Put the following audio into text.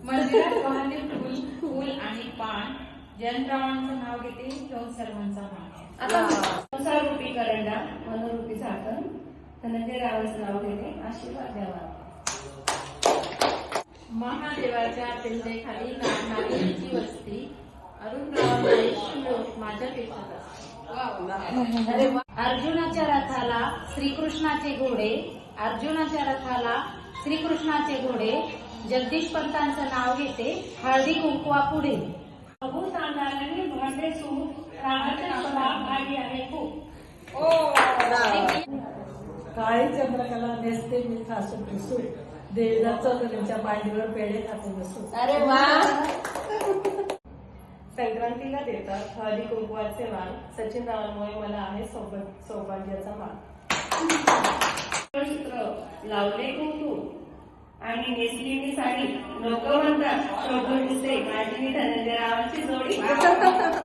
मंदिरात वाहते फूल आणि पान. जयंतरावांचं नाव घेते. दोन सर्वांचा मान. आता संसारूपी करंडा, मनोरूपी झाकण, धनंजय रावांचं नाव घेते. आशीर्वाद द्यावा. महादेवाच्या पिंडेखाली नागनाथांची वस्ती. अरुणरावांना 80 लोक माझ्यापेक्षा जास्त. अर्जुनाच्या रथाला श्रीकृष्णाचे घोडे. अर्जुनाच्या रथाला श्रीकृष्णाचे घोडे. जगदीश पंतांचं नाव घेते. हळदी कुंकवा पुढे. प्रभू सांगाने भांडे सूट, रामाच्या सभा आली आहे खूप. काळी चंद्रकला नेसते मी खासू पिसू. देवीला चौधरीच्या पायरीवर पेढे खाते बसू. अरे वा. संक्रांतीला देतात हळदी कुंकवाचे वाण. सचिन रावांमुळे मला आहे सौभाग्याचा मान. लावले कुंकू आणि नेसली मी साडी. लोक म्हणतात शोभून दिसते माझी धनंजय रावांची जोडी.